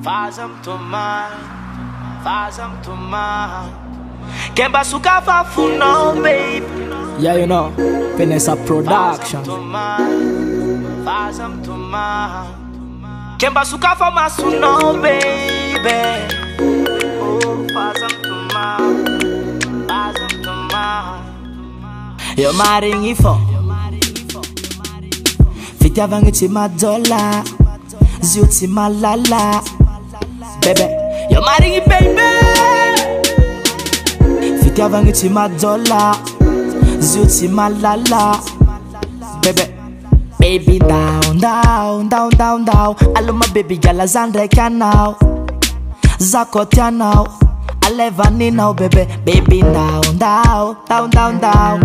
Fazem tomar, quem basuka fa funo, babe. Yeah, you know, Vanessa Production. Fazem tomar, quem basuka fa masuno, baby. Oh, fazem tomar. Yo maring ifo, fiti avanguti madola, ziuti malala, baby. Yo maring it, baby. Fiti avanguti madola, ziuti malala, baby. Baby down, down, down, down, down. Allo my baby girl azandreka now, zakotia now. I live on now, baby, baby down, down, down, down, down.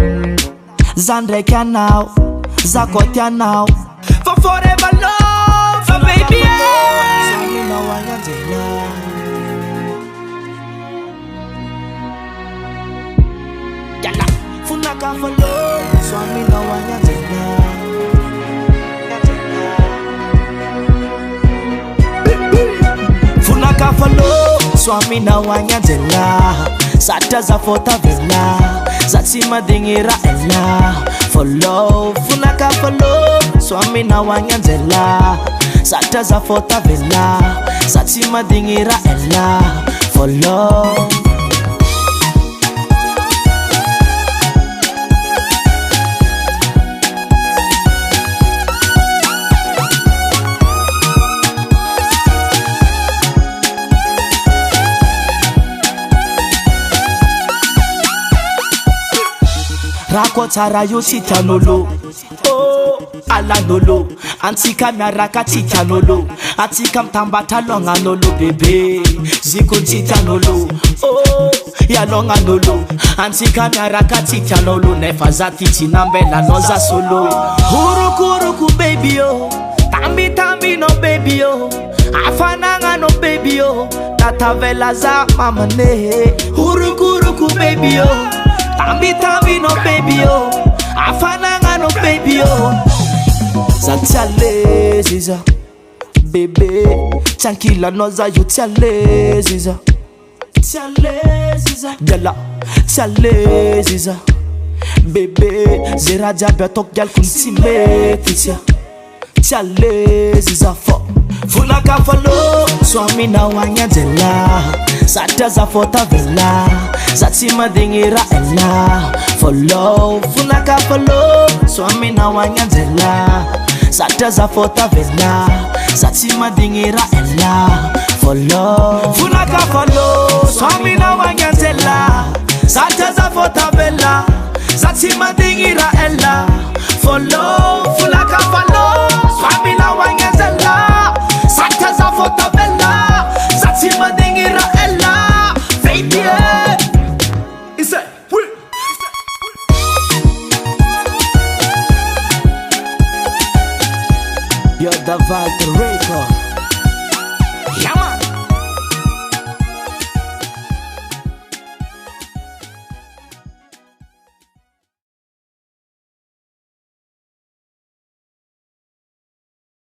Zandreka now, Zakotia now. For forever love, for baby. Yalla, funaka for love, swami na wanyatela. Funaka for love. Swami na wanyandela, sata za fota vela, zatima dingira ela. For love, funaka for love. Swami na wanyandela, sata za fota vela, zatima dingira ela. For love. Rakotara yo titanolo, oh alanolo. Antika miaraka titanolo, atika mtambata longa nolo bebe. Ziko titanolo, oh ya longa nolo. Antika miaraka titanolo, nefaza titi nambela noza solo. Huruku baby yo, tambi no baby yo. Afananga no baby yo, tatavela za mamane. Huruku baby yo. Tambi no baby yo, afananga no baby yo. Zatiale ziza, baby, chankila noza yo tiale ziza, gala tiale ziza, baby, zera jabia tok gal kuntime titia, tiale ziza fo. Funaka follow, swami na wanyandela, sata za fota vela, zatima dingira ela. Follow, funaka follow, swami na wanyandela, sata za fota vela, zatima dingira ela. Follow, funaka follow, swami na wanyandela, sata za fota vela, zatima dingira ela. Follow, funaka follow.